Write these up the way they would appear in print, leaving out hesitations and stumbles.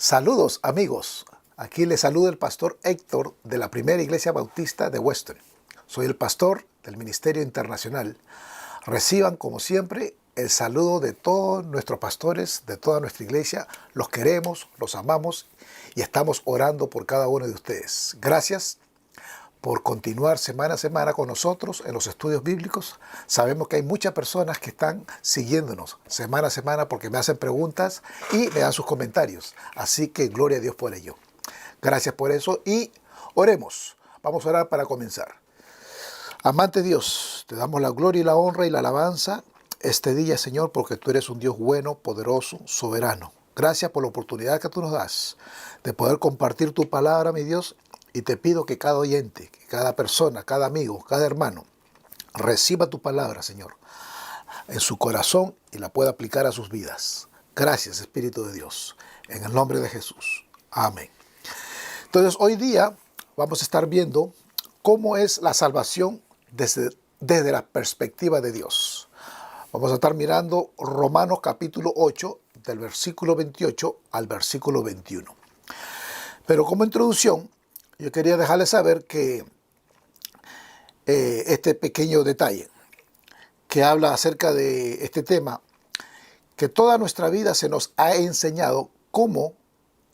Saludos amigos, aquí les saluda el pastor Héctor de la Primera Iglesia Bautista de Weston. Soy el pastor del Ministerio Internacional. Reciban como siempre el saludo de todos nuestros pastores, de toda nuestra iglesia. Los queremos, los amamos y estamos orando por cada uno de ustedes. Gracias por continuar semana a semana con nosotros en los estudios bíblicos. Sabemos que hay muchas personas que están siguiéndonos semana a semana porque me hacen preguntas y me dan sus comentarios. Así que gloria a Dios por ello. Gracias por eso y oremos. Vamos a orar para comenzar. Amante Dios, te damos la gloria y la honra y la alabanza este día, Señor, porque tú eres un Dios bueno, poderoso, soberano. Gracias por la oportunidad que tú nos das de poder compartir tu palabra, mi Dios. Y te pido que cada oyente, que cada persona, cada amigo, cada hermano, reciba tu palabra, Señor, en su corazón y la pueda aplicar a sus vidas. Gracias, Espíritu de Dios. En el nombre de Jesús. Amén. Entonces, hoy día vamos a estar viendo cómo es la salvación desde la perspectiva de Dios. Vamos a estar mirando Romanos capítulo 8, del versículo 28 al versículo 21. Pero como introducción, yo quería dejarles saber que este pequeño detalle que habla acerca de este tema, que toda nuestra vida se nos ha enseñado cómo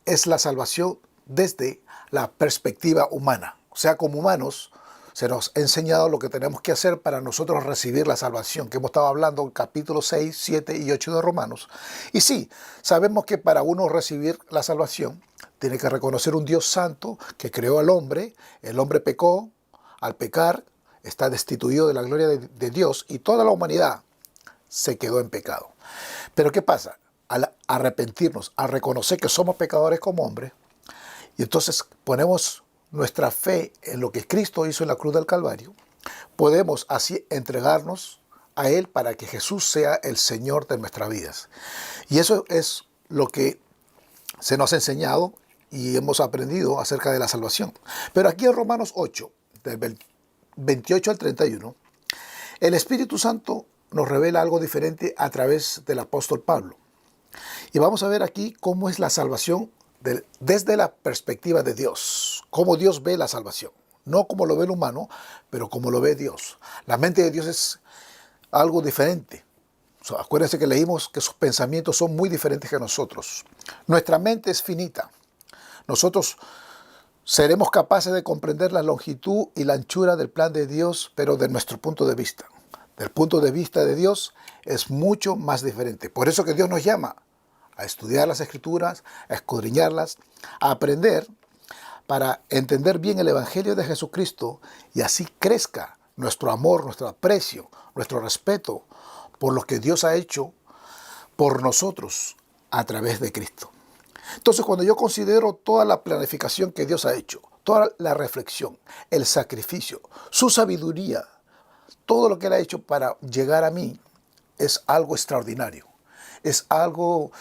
es la salvación desde la perspectiva humana. O sea, como humanos se nos ha enseñado lo que tenemos que hacer para nosotros recibir la salvación, que hemos estado hablando en capítulos 6, 7 y 8 de Romanos. Y sí, sabemos que para uno recibir la salvación, tiene que reconocer un Dios santo que creó al hombre. El hombre pecó. Al pecar está destituido de la gloria de Dios y toda la humanidad se quedó en pecado. Pero ¿qué pasa? Al arrepentirnos, al reconocer que somos pecadores como hombres, y entonces ponemos nuestra fe en lo que Cristo hizo en la cruz del Calvario, podemos así entregarnos a Él para que Jesús sea el Señor de nuestras vidas. Y eso es lo que se nos ha enseñado y hemos aprendido acerca de la salvación. Pero aquí en Romanos 8, del 28 al 31, el Espíritu Santo nos revela algo diferente a través del apóstol Pablo. Y vamos a ver aquí cómo es la salvación desde la perspectiva de Dios. Cómo Dios ve la salvación. No como lo ve el humano, pero como lo ve Dios. La mente de Dios es algo diferente. Acuérdense que leímos que sus pensamientos son muy diferentes que nosotros. Nuestra mente es finita. Nosotros seremos capaces de comprender la longitud y la anchura del plan de Dios, pero de nuestro punto de vista. Del punto de vista de Dios es mucho más diferente. Por eso que Dios nos llama a estudiar las Escrituras, a escudriñarlas, a aprender para entender bien el Evangelio de Jesucristo y así crezca nuestro amor, nuestro aprecio, nuestro respeto por lo que Dios ha hecho por nosotros a través de Cristo. Entonces, cuando yo considero toda la planificación que Dios ha hecho, toda la reflexión, el sacrificio, su sabiduría, todo lo que Él ha hecho para llegar a mí, es algo extraordinario, es algo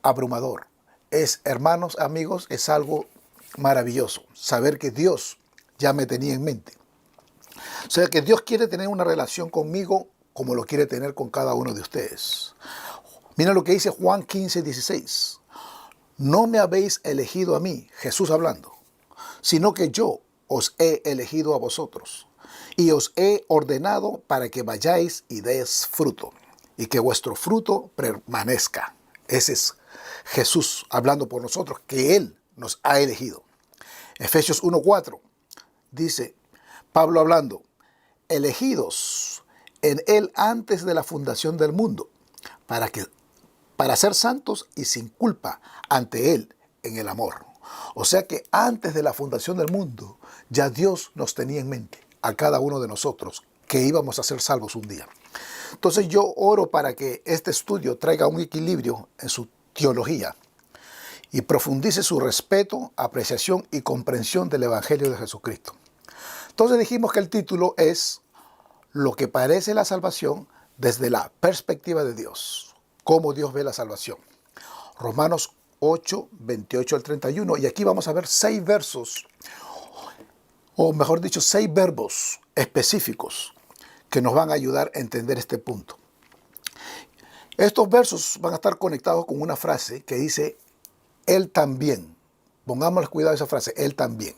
abrumador, hermanos, amigos, es algo maravilloso, saber que Dios ya me tenía en mente. O sea, que Dios quiere tener una relación conmigo como lo quiere tener con cada uno de ustedes. Mira lo que dice Juan 15, 16. No me habéis elegido a mí, Jesús hablando, sino que yo os he elegido a vosotros y os he ordenado para que vayáis y deis fruto y que vuestro fruto permanezca. Ese es Jesús hablando por nosotros, que Él nos ha elegido. Efesios 1:4 dice Pablo hablando, elegidos en Él antes de la fundación del mundo, para ser santos y sin culpa ante Él en el amor. O sea que antes de la fundación del mundo, ya Dios nos tenía en mente a cada uno de nosotros que íbamos a ser salvos un día. Entonces yo oro para que este estudio traiga un equilibrio en su teología y profundice su respeto, apreciación y comprensión del Evangelio de Jesucristo. Entonces dijimos que el título es Lo que parece la salvación desde la perspectiva de Dios. Cómo Dios ve la salvación. Romanos 8, 28 al 31. Y aquí vamos a ver 6 versos, o mejor dicho, 6 verbos específicos que nos van a ayudar a entender este punto. Estos versos van a estar conectados con una frase que dice, Él también. Pongámosle cuidado a esa frase, Él también.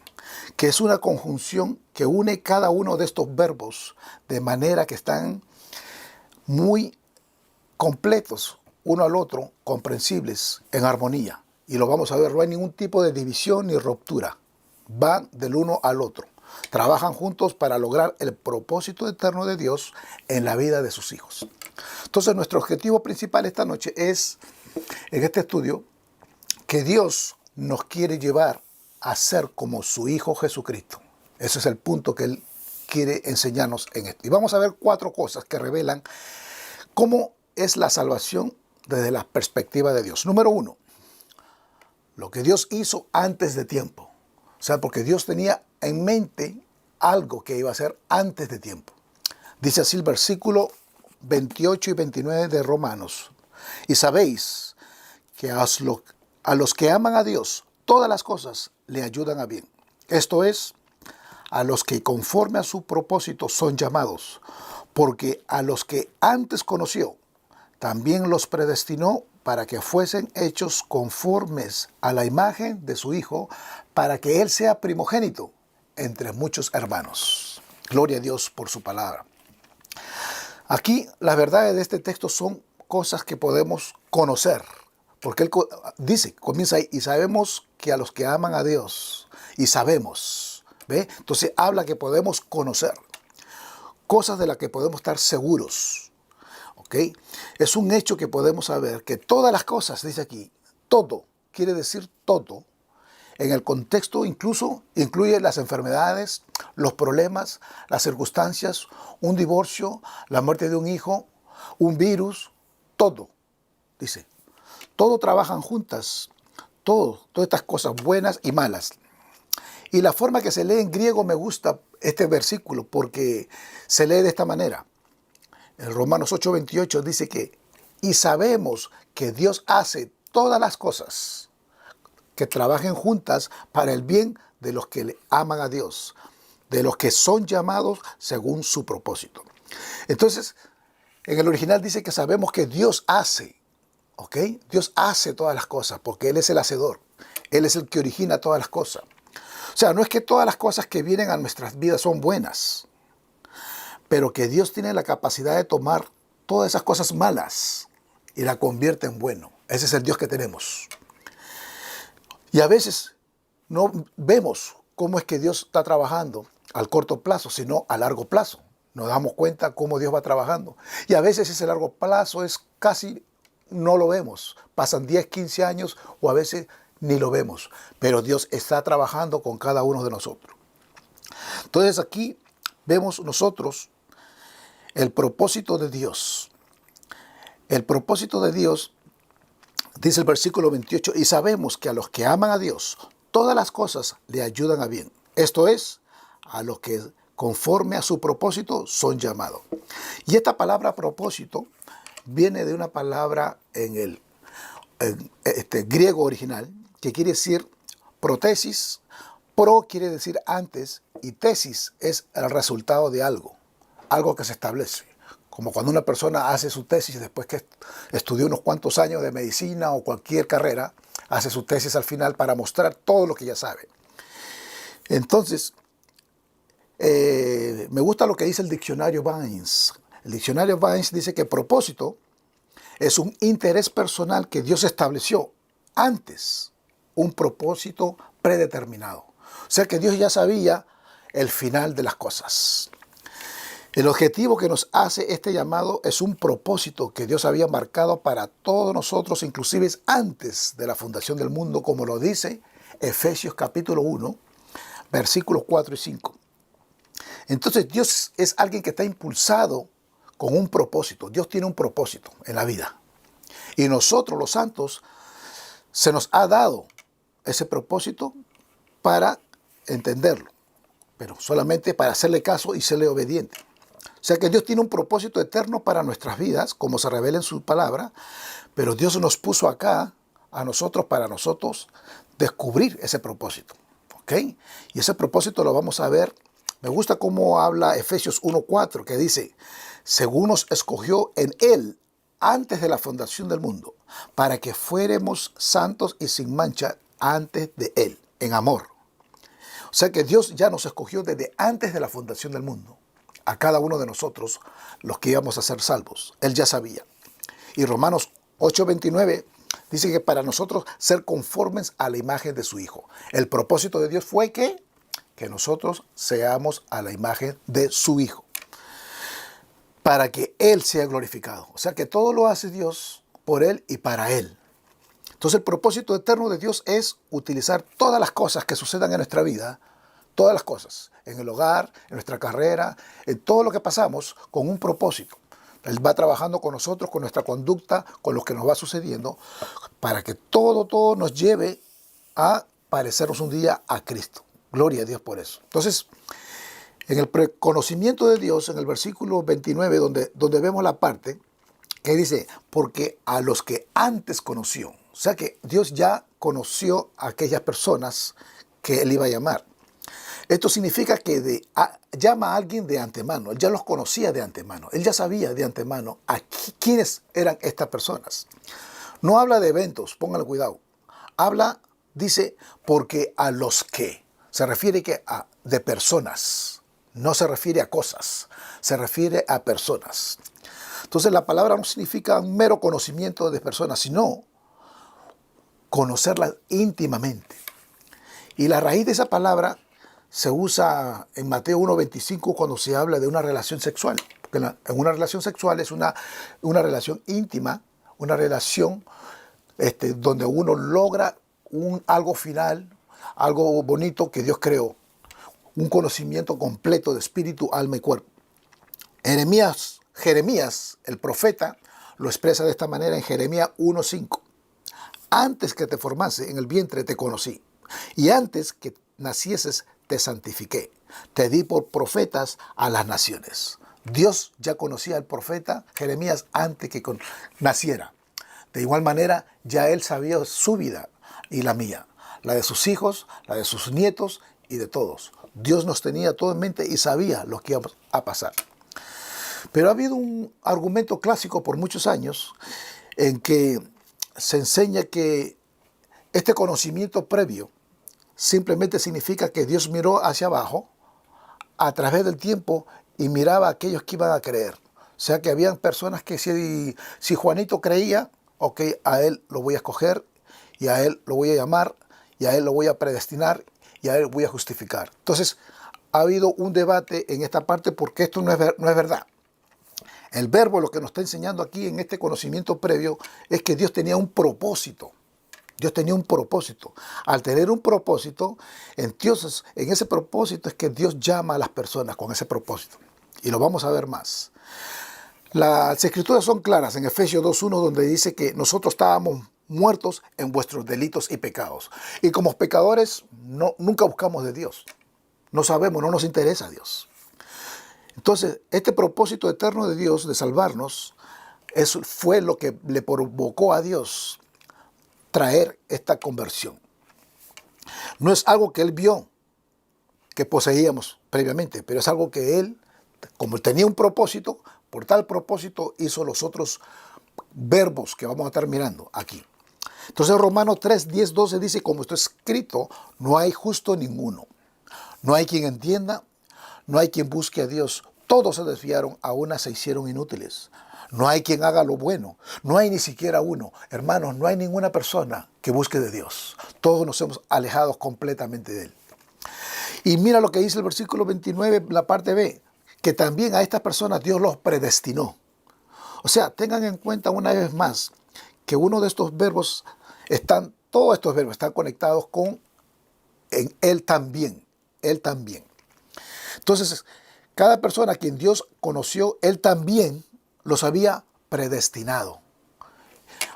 Que es una conjunción que une cada uno de estos verbos de manera que están muy completos uno al otro, comprensibles, en armonía. Y lo vamos a ver, no hay ningún tipo de división ni ruptura. Van del uno al otro. Trabajan juntos para lograr el propósito eterno de Dios en la vida de sus hijos. Entonces, nuestro objetivo principal esta noche es, en este estudio, que Dios nos quiere llevar a ser como su Hijo Jesucristo. Ese es el punto que Él quiere enseñarnos en esto. Y vamos a ver 4 cosas que revelan cómo es la salvación desde la perspectiva de Dios. Número 1, lo que Dios hizo antes de tiempo. O sea, porque Dios tenía en mente algo que iba a hacer antes de tiempo. Dice así el versículo 28 y 29 de Romanos. Y sabéis que a los que aman a Dios, todas las cosas le ayudan a bien. Esto es, a los que conforme a su propósito son llamados, porque a los que antes conoció, también los predestinó para que fuesen hechos conformes a la imagen de su Hijo, para que Él sea primogénito entre muchos hermanos. Gloria a Dios por su palabra. Aquí las verdades de este texto son cosas que podemos conocer, porque Él dice, comienza ahí, y sabemos que a los que aman a Dios, y sabemos, ¿ve? Entonces habla que podemos conocer, cosas de las que podemos estar seguros, ¿ok? Es un hecho que podemos saber que todas las cosas, dice aquí, todo, quiere decir todo, en el contexto incluso incluye las enfermedades, los problemas, las circunstancias, un divorcio, la muerte de un hijo, un virus, todo, dice. Todo trabajan juntas, todas estas cosas buenas y malas. Y la forma que se lee en griego me gusta este versículo porque se lee de esta manera. En Romanos 8:28 dice que, y sabemos que Dios hace todas las cosas que trabajen juntas para el bien de los que le aman a Dios, de los que son llamados según su propósito. Entonces, en el original dice que sabemos que Dios hace, ¿ok? Dios hace todas las cosas porque Él es el hacedor. Él es el que origina todas las cosas. O sea, no es que todas las cosas que vienen a nuestras vidas son buenas, pero que Dios tiene la capacidad de tomar todas esas cosas malas y la convierte en bueno. Ese es el Dios que tenemos. Y a veces no vemos cómo es que Dios está trabajando al corto plazo, sino a largo plazo. Nos damos cuenta cómo Dios va trabajando. Y a veces ese largo plazo es casi, no lo vemos. Pasan 10, 15 años o a veces ni lo vemos. Pero Dios está trabajando con cada uno de nosotros. Entonces aquí vemos nosotros el propósito de Dios. El propósito de Dios, dice el versículo 28, y sabemos que a los que aman a Dios, todas las cosas le ayudan a bien. Esto es, a los que conforme a su propósito son llamados. Y esta palabra propósito viene de una palabra en el griego original que quiere decir protesis. Pro quiere decir antes y tesis es el resultado de algo que se establece. Como cuando una persona hace su tesis después que estudió unos cuantos años de medicina o cualquier carrera, hace su tesis al final para mostrar todo lo que ya sabe. Entonces, me gusta lo que dice el diccionario Vines. El diccionario Vines dice que propósito es un interés personal que Dios estableció antes, un propósito predeterminado. O sea que Dios ya sabía el final de las cosas. El objetivo que nos hace este llamado es un propósito que Dios había marcado para todos nosotros, inclusive antes de la fundación del mundo, como lo dice Efesios capítulo 1, versículos 4 y 5. Entonces Dios es alguien que está impulsado con un propósito. Dios tiene un propósito en la vida. Y nosotros los santos se nos ha dado ese propósito para entenderlo, pero solamente para hacerle caso y serle obediente. O sea que Dios tiene un propósito eterno para nuestras vidas, como se revela en su palabra, pero Dios nos puso acá a nosotros para nosotros descubrir ese propósito. ¿Ok? Y ese propósito lo vamos a ver. Me gusta cómo habla Efesios 1:4, que dice, según nos escogió en Él antes de la fundación del mundo, para que fuéramos santos y sin mancha antes de Él, en amor. O sea que Dios ya nos escogió desde antes de la fundación del mundo, a cada uno de nosotros, los que íbamos a ser salvos. Él ya sabía. Y Romanos 8:29 dice que para nosotros ser conformes a la imagen de su Hijo. El propósito de Dios fue que nosotros seamos a la imagen de su Hijo, para que Él sea glorificado. O sea que todo lo hace Dios por Él y para Él. Entonces el propósito eterno de Dios es utilizar todas las cosas que sucedan en nuestra vida, todas las cosas, en el hogar, en nuestra carrera, en todo lo que pasamos, con un propósito. Él va trabajando con nosotros, con nuestra conducta, con lo que nos va sucediendo, para que todo nos lleve a parecernos un día a Cristo. Gloria a Dios por eso. Entonces, en el conocimiento de Dios, en el versículo 29, donde vemos la parte que dice, porque a los que antes conoció, o sea que Dios ya conoció a aquellas personas que Él iba a llamar. Esto significa que llama a alguien de antemano. Él ya los conocía de antemano. Él ya sabía de antemano a quiénes eran estas personas. No habla de eventos, pónganle cuidado. Dice, porque a los que. Se refiere de personas. No se refiere a cosas. Se refiere a personas. Entonces la palabra no significa un mero conocimiento de personas, sino conocerlas íntimamente. Y la raíz de esa palabra se usa en Mateo 1:25 cuando se habla de una relación sexual. Porque en una relación sexual es una relación íntima, una relación donde uno logra algo final, algo bonito que Dios creó. Un conocimiento completo de espíritu, alma y cuerpo. Jeremías, el profeta, lo expresa de esta manera en Jeremías 1:5. Antes que te formase en el vientre te conocí, y antes que nacieses te santifiqué. Te di por profetas a las naciones. Dios ya conocía al profeta Jeremías antes que naciera. De igual manera, ya él sabía su vida y la mía, la de sus hijos, la de sus nietos y de todos. Dios nos tenía todo en mente y sabía lo que iba a pasar. Pero ha habido un argumento clásico por muchos años en que se enseña que este conocimiento previo simplemente significa que Dios miró hacia abajo a través del tiempo y miraba a aquellos que iban a creer. O sea que habían personas que si Juanito creía, ok, a él lo voy a escoger y a él lo voy a llamar y a él lo voy a predestinar y a él voy a justificar. Entonces ha habido un debate en esta parte porque esto no es verdad. El verbo lo que nos está enseñando aquí en este conocimiento previo es que Dios tenía un propósito. Dios tenía un propósito. Al tener un propósito, entonces en ese propósito es que Dios llama a las personas con ese propósito. Y lo vamos a ver más. Las escrituras son claras en Efesios 2:1 donde dice que nosotros estábamos muertos en vuestros delitos y pecados. Y como pecadores nunca buscamos de Dios. No sabemos, no nos interesa Dios. Entonces, este propósito eterno de Dios de salvarnos fue lo que le provocó a Dios traer esta conversión. No es algo que Él vio que poseíamos previamente, pero es algo que Él, como tenía un propósito, por tal propósito hizo los otros verbos que vamos a estar mirando aquí. Entonces Romanos 3:10-12 dice, como está escrito, no hay justo ninguno. No hay quien entienda, no hay quien busque a Dios. Todos se desviaron, a una se hicieron inútiles. No hay quien haga lo bueno, no hay ni siquiera uno. Hermanos, no hay ninguna persona que busque de Dios. Todos nos hemos alejado completamente de Él. Y mira lo que dice el versículo 29, la parte B, que también a estas personas Dios los predestinó. O sea, tengan en cuenta una vez más que uno de estos verbos todos estos verbos están conectados con en Él también, Él también. Entonces, cada persona a quien Dios conoció, Él también los había predestinado.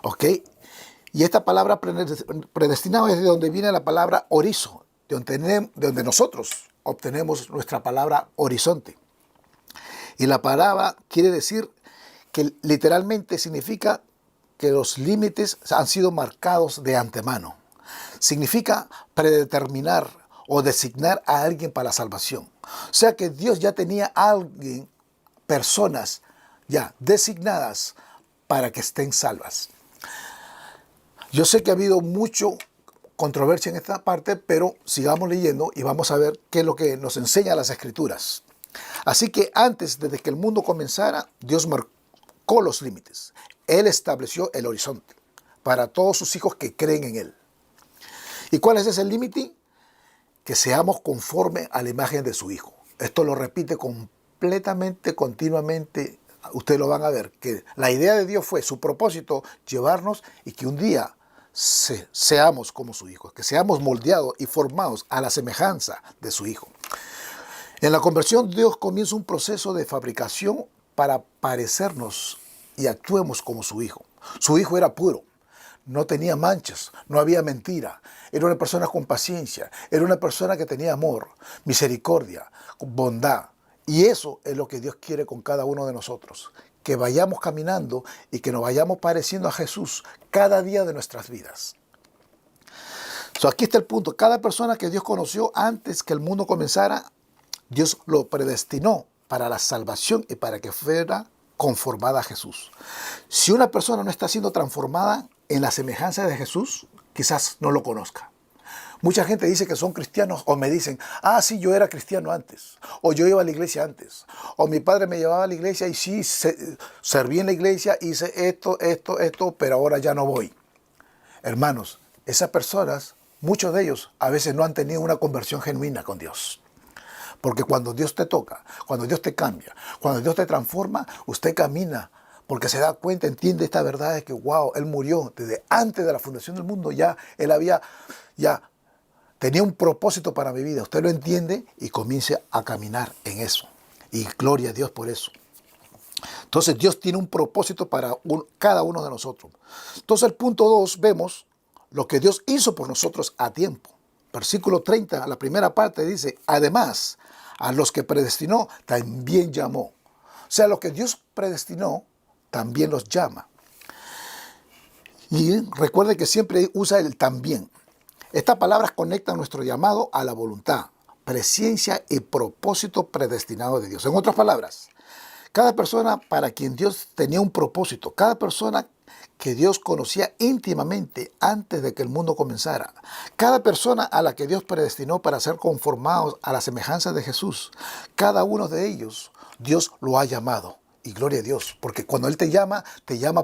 ¿Ok? Y esta palabra predestinado es de donde viene la palabra orizo, de donde nosotros obtenemos nuestra palabra horizonte. Y la palabra quiere decir que literalmente significa que los límites han sido marcados de antemano. Significa predeterminar o designar a alguien para la salvación. O sea que Dios ya tenía a alguien, personas ya designadas para que estén salvas. Yo sé que ha habido mucho controversia en esta parte, pero sigamos leyendo y vamos a ver qué es lo que nos enseña las Escrituras. Así que antes, desde que el mundo comenzara, Dios marcó los límites. Él estableció el horizonte para todos sus hijos que creen en Él. ¿Y cuál es ese límite? Que seamos conforme a la imagen de su Hijo. Esto lo repite completamente, continuamente. Ustedes lo van a ver, que la idea de Dios fue, su propósito, llevarnos y que un día seamos como su Hijo, que seamos moldeados y formados a la semejanza de su Hijo. En la conversión, Dios comienza un proceso de fabricación para parecernos y actuemos como su Hijo. Su Hijo era puro, no tenía manchas, no había mentira, era una persona con paciencia, era una persona que tenía amor, misericordia, bondad. Y eso es lo que Dios quiere con cada uno de nosotros, que vayamos caminando y que nos vayamos pareciendo a Jesús cada día de nuestras vidas. Aquí está el punto. Cada persona que Dios conoció antes que el mundo comenzara, Dios lo predestinó para la salvación y para que fuera conformada a Jesús. Si una persona no está siendo transformada en la semejanza de Jesús, quizás no lo conozca. Mucha gente dice que son cristianos o me dicen, sí, yo era cristiano antes, o yo iba a la iglesia antes, o mi padre me llevaba a la iglesia y sí, serví en la iglesia, hice esto, pero ahora ya no voy. Hermanos, esas personas, muchos de ellos, a veces no han tenido una conversión genuina con Dios. Porque cuando Dios te toca, cuando Dios te cambia, cuando Dios te transforma, usted camina, porque se da cuenta, entiende esta verdad de que, wow, Él murió desde antes de la fundación del mundo, Él tenía un propósito para mi vida. Usted lo entiende y comienza a caminar en eso. Y gloria a Dios por eso. Entonces Dios tiene un propósito para cada uno de nosotros. Entonces el punto 2 vemos lo que Dios hizo por nosotros a tiempo. Versículo 30, la primera parte dice, además, a los que predestinó, también llamó. O sea, lo que Dios predestinó, también los llama. Y recuerde que siempre usa el también. Estas palabras conectan nuestro llamado a la voluntad, presencia y propósito predestinado de Dios. En otras palabras, cada persona para quien Dios tenía un propósito, cada persona que Dios conocía íntimamente antes de que el mundo comenzara, cada persona a la que Dios predestinó para ser conformados a la semejanza de Jesús, cada uno de ellos, Dios lo ha llamado. Y gloria a Dios, porque cuando Él te llama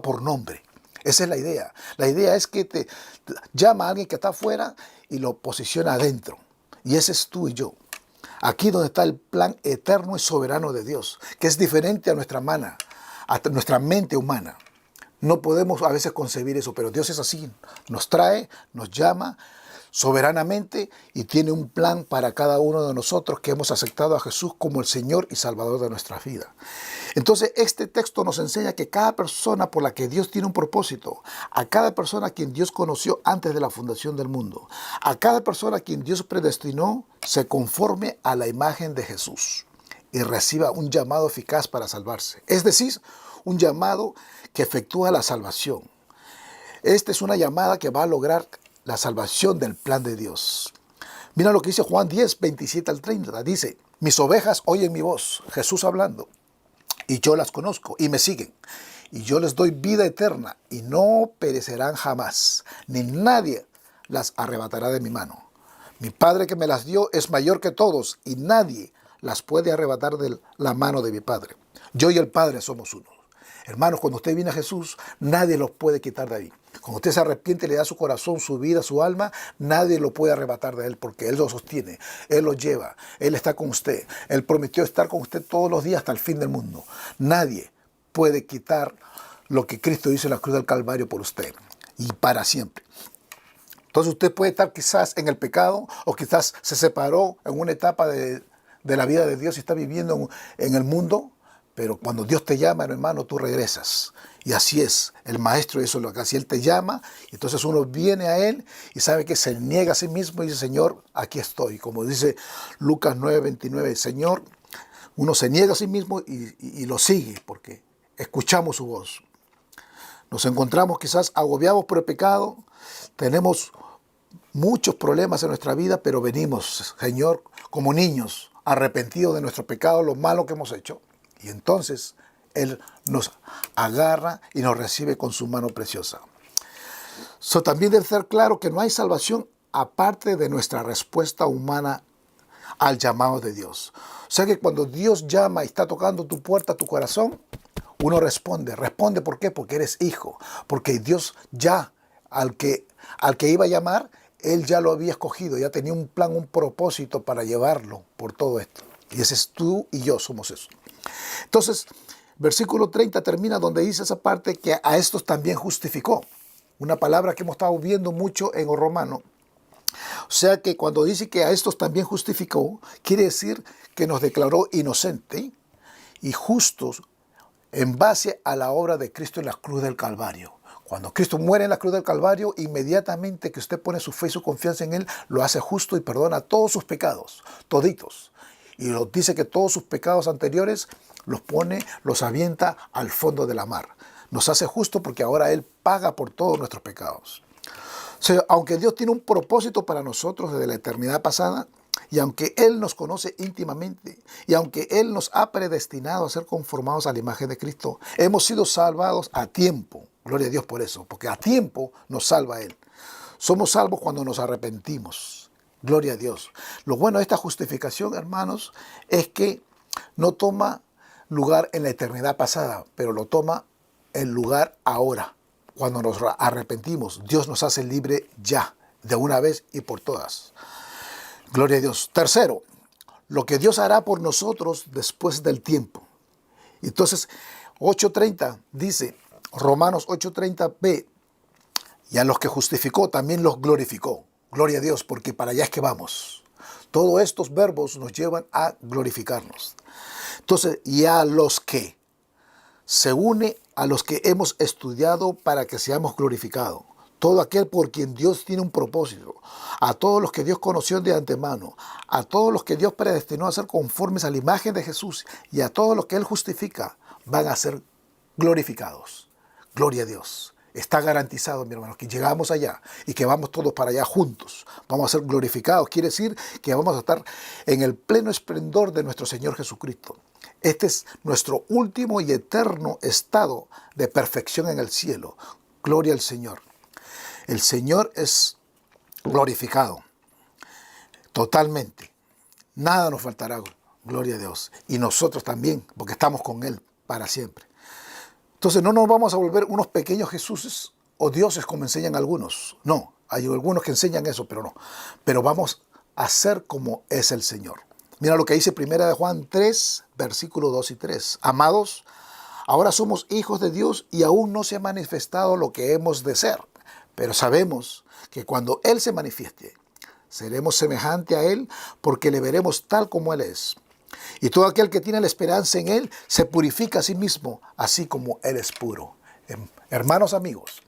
por nombre. Esa es la idea. La idea es que te llama a alguien que está afuera y lo posiciona adentro. Y ese es tú y yo. Aquí donde está el plan eterno y soberano de Dios, que es diferente a nuestra nuestra mente humana. No podemos a veces concebir eso, pero Dios es así. Nos trae, nos llama soberanamente y tiene un plan para cada uno de nosotros que hemos aceptado a Jesús como el Señor y Salvador de nuestra vida. Entonces, este texto nos enseña que cada persona por la que Dios tiene un propósito, a cada persona a quien Dios conoció antes de la fundación del mundo, a cada persona a quien Dios predestinó, se conforme a la imagen de Jesús y reciba un llamado eficaz para salvarse. Es decir, un llamado que efectúa la salvación. Esta es una llamada que va a lograr la salvación del plan de Dios. Mira lo que dice Juan 10, 27 al 30. Dice, mis ovejas oyen mi voz, Jesús hablando, y yo las conozco y me siguen. Y yo les doy vida eterna y no perecerán jamás, ni nadie las arrebatará de mi mano. Mi Padre que me las dio es mayor que todos y nadie las puede arrebatar de la mano de mi Padre. Yo y el Padre somos uno. Hermanos, cuando usted viene a Jesús, nadie los puede quitar de ahí. Cuando usted se arrepiente, le da su corazón, su vida, su alma, nadie lo puede arrebatar de Él porque Él lo sostiene, Él lo lleva, Él está con usted. Él prometió estar con usted todos los días hasta el fin del mundo. Nadie puede quitar lo que Cristo hizo en la cruz del Calvario por usted y para siempre. Entonces usted puede estar quizás en el pecado o quizás se separó en una etapa de la vida de Dios y está viviendo en el mundo. Pero cuando Dios te llama, hermano, tú regresas. Y así es. El maestro eso es lo que hace. Él te llama, y entonces uno viene a Él y sabe que se niega a sí mismo y dice, Señor, aquí estoy. Como dice Lucas 9, 29, Señor, uno se niega a sí mismo y lo sigue porque escuchamos su voz. Nos encontramos quizás agobiados por el pecado, tenemos muchos problemas en nuestra vida, pero venimos, Señor, como niños, arrepentidos de nuestro pecado, lo malo que hemos hecho. Y entonces Él nos agarra y nos recibe con su mano preciosa. También debe ser claro que no hay salvación aparte de nuestra respuesta humana al llamado de Dios. O sea que cuando Dios llama y está tocando tu puerta, tu corazón, uno responde. ¿Responde por qué? Porque eres hijo. Porque Dios ya, al que iba a llamar, Él ya lo había escogido, ya tenía un plan, un propósito para llevarlo por todo esto. Y ese es tú y yo, somos eso. Entonces, versículo 30 termina donde dice esa parte que a estos también justificó. Una palabra que hemos estado viendo mucho en el romano. O sea que cuando dice que a estos también justificó, quiere decir que nos declaró inocente y justos en base a la obra de Cristo en la cruz del Calvario. Cuando Cristo muere en la cruz del Calvario, inmediatamente que usted pone su fe y su confianza en Él, lo hace justo y perdona todos sus pecados, toditos. Y dice que todos sus pecados anteriores los avienta al fondo de la mar. Nos hace justo porque ahora Él paga por todos nuestros pecados. O sea, aunque Dios tiene un propósito para nosotros desde la eternidad pasada, y aunque Él nos conoce íntimamente, y aunque Él nos ha predestinado a ser conformados a la imagen de Cristo, hemos sido salvados a tiempo. Gloria a Dios por eso, porque a tiempo nos salva Él. Somos salvos cuando nos arrepentimos. Gloria a Dios. Lo bueno de esta justificación, hermanos, es que no toma lugar en la eternidad pasada, pero lo toma en lugar ahora. Cuando nos arrepentimos, Dios nos hace libre ya, de una vez y por todas. Gloria a Dios. Tercero, lo que Dios hará por nosotros después del tiempo. Entonces, 8:30 dice, Romanos 8:30b, y a los que justificó también los glorificó. Gloria a Dios, porque para allá es que vamos. Todos estos verbos nos llevan a glorificarnos. Entonces, y a los que se une a los que hemos estudiado para que seamos glorificados. Todo aquel por quien Dios tiene un propósito, a todos los que Dios conoció de antemano, a todos los que Dios predestinó a ser conformes a la imagen de Jesús y a todos los que Él justifica, van a ser glorificados. Gloria a Dios. Está garantizado, mi hermano, que llegamos allá y que vamos todos para allá juntos. Vamos a ser glorificados. Quiere decir que vamos a estar en el pleno esplendor de nuestro Señor Jesucristo. Este es nuestro último y eterno estado de perfección en el cielo. Gloria al Señor. El Señor es glorificado totalmente. Nada nos faltará. Gloria a Dios. Y nosotros también, porque estamos con Él para siempre. Entonces no nos vamos a volver unos pequeños Jesuses o dioses como enseñan algunos. No, hay algunos que enseñan eso, pero no. Pero vamos a ser como es el Señor. Mira lo que dice 1 de Juan 3, versículos 2 y 3. Amados, ahora somos hijos de Dios y aún no se ha manifestado lo que hemos de ser. Pero sabemos que cuando Él se manifieste, seremos semejante a Él porque le veremos tal como Él es. Y todo aquel que tiene la esperanza en Él se purifica a sí mismo, así como Él es puro. Hermanos, amigos,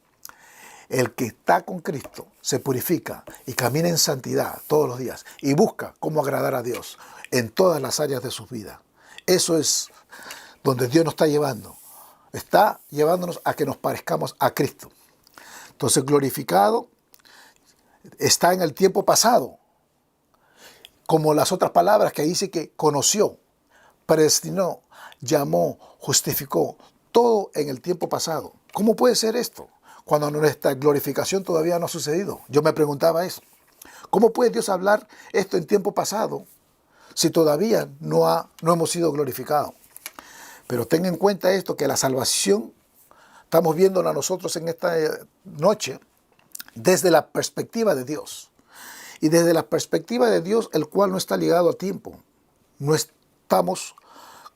el que está con Cristo se purifica y camina en santidad todos los días y busca cómo agradar a Dios en todas las áreas de su vida. Eso es donde Dios nos está llevando. Está llevándonos a que nos parezcamos a Cristo. Entonces, glorificado está en el tiempo pasado, como las otras palabras que dice que conoció, predestinó, llamó, justificó, todo en el tiempo pasado. ¿Cómo puede ser esto cuando nuestra glorificación todavía no ha sucedido? Yo me preguntaba eso. ¿Cómo puede Dios hablar esto en tiempo pasado si todavía no hemos sido glorificados? Pero ten en cuenta esto, que la salvación estamos viéndola nosotros en esta noche desde la perspectiva de Dios. Y desde la perspectiva de Dios, el cual no está ligado a tiempo. No estamos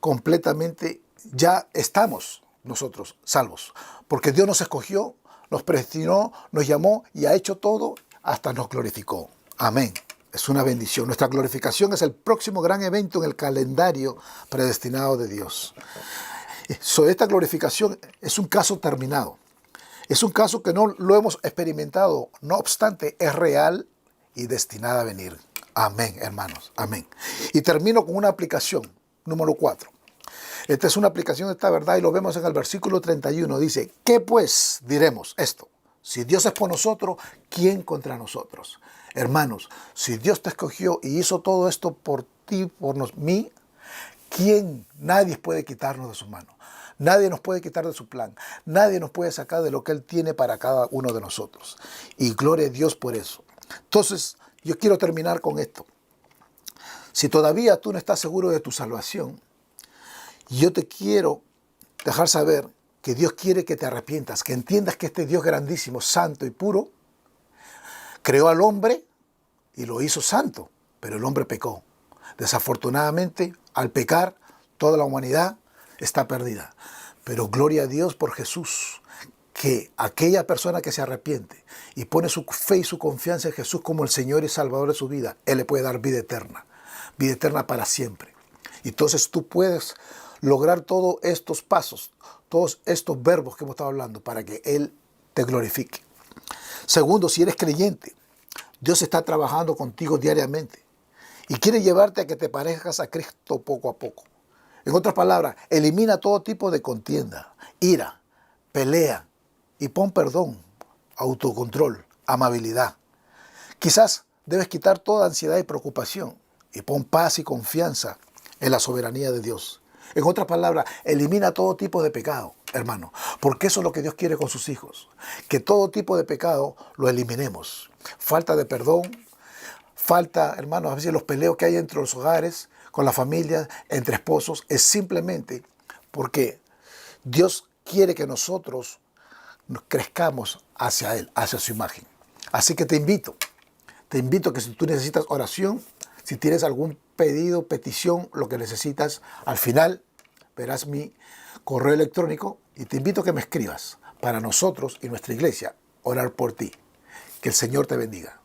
completamente, ya estamos nosotros salvos. Porque Dios nos escogió, nos predestinó, nos llamó y ha hecho todo hasta nos glorificó. Amén. Es una bendición. Nuestra glorificación es el próximo gran evento en el calendario predestinado de Dios. Esta glorificación es un caso terminado. Es un caso que no lo hemos experimentado. No obstante, es real y destinada a venir. Amén, hermanos. Amén. Y termino con una aplicación, número 4. Esta es una aplicación de esta verdad y lo vemos en el versículo 31. Dice, ¿qué pues diremos esto? Si Dios es por nosotros, ¿quién contra nosotros? Hermanos, si Dios te escogió y hizo todo esto por ti, por mí, ¿quién? Nadie puede quitarnos de su mano. Nadie nos puede quitar de su plan. Nadie nos puede sacar de lo que Él tiene para cada uno de nosotros. Y gloria a Dios por eso. Entonces, yo quiero terminar con esto. Si todavía tú no estás seguro de tu salvación, yo te quiero dejar saber que Dios quiere que te arrepientas, que entiendas que este Dios grandísimo, santo y puro, creó al hombre y lo hizo santo, pero el hombre pecó. Desafortunadamente, al pecar, toda la humanidad está perdida. Pero gloria a Dios por Jesús, que aquella persona que se arrepiente y pone su fe y su confianza en Jesús como el Señor y Salvador de su vida, Él le puede dar vida eterna para siempre. Entonces tú puedes lograr todos estos pasos, todos estos verbos que hemos estado hablando para que Él te glorifique. Segundo, si eres creyente, Dios está trabajando contigo diariamente y quiere llevarte a que te parezcas a Cristo poco a poco. En otras palabras, elimina todo tipo de contienda, ira, pelea y pon perdón, autocontrol, amabilidad. Quizás debes quitar toda ansiedad y preocupación y pon paz y confianza en la soberanía de Dios. En otras palabras, elimina todo tipo de pecado, hermano, porque eso es lo que Dios quiere con sus hijos, que todo tipo de pecado lo eliminemos. Falta de perdón, falta, hermanos, a veces los peleos que hay entre los hogares, con la familia, entre esposos, es simplemente porque Dios quiere que nosotros nos crezcamos hacia Él, hacia su imagen. Así que te invito que si tú necesitas oración, si tienes algún pedido, petición, lo que necesitas, al final verás mi correo electrónico y te invito a que me escribas para nosotros y nuestra iglesia orar por ti. Que el Señor te bendiga.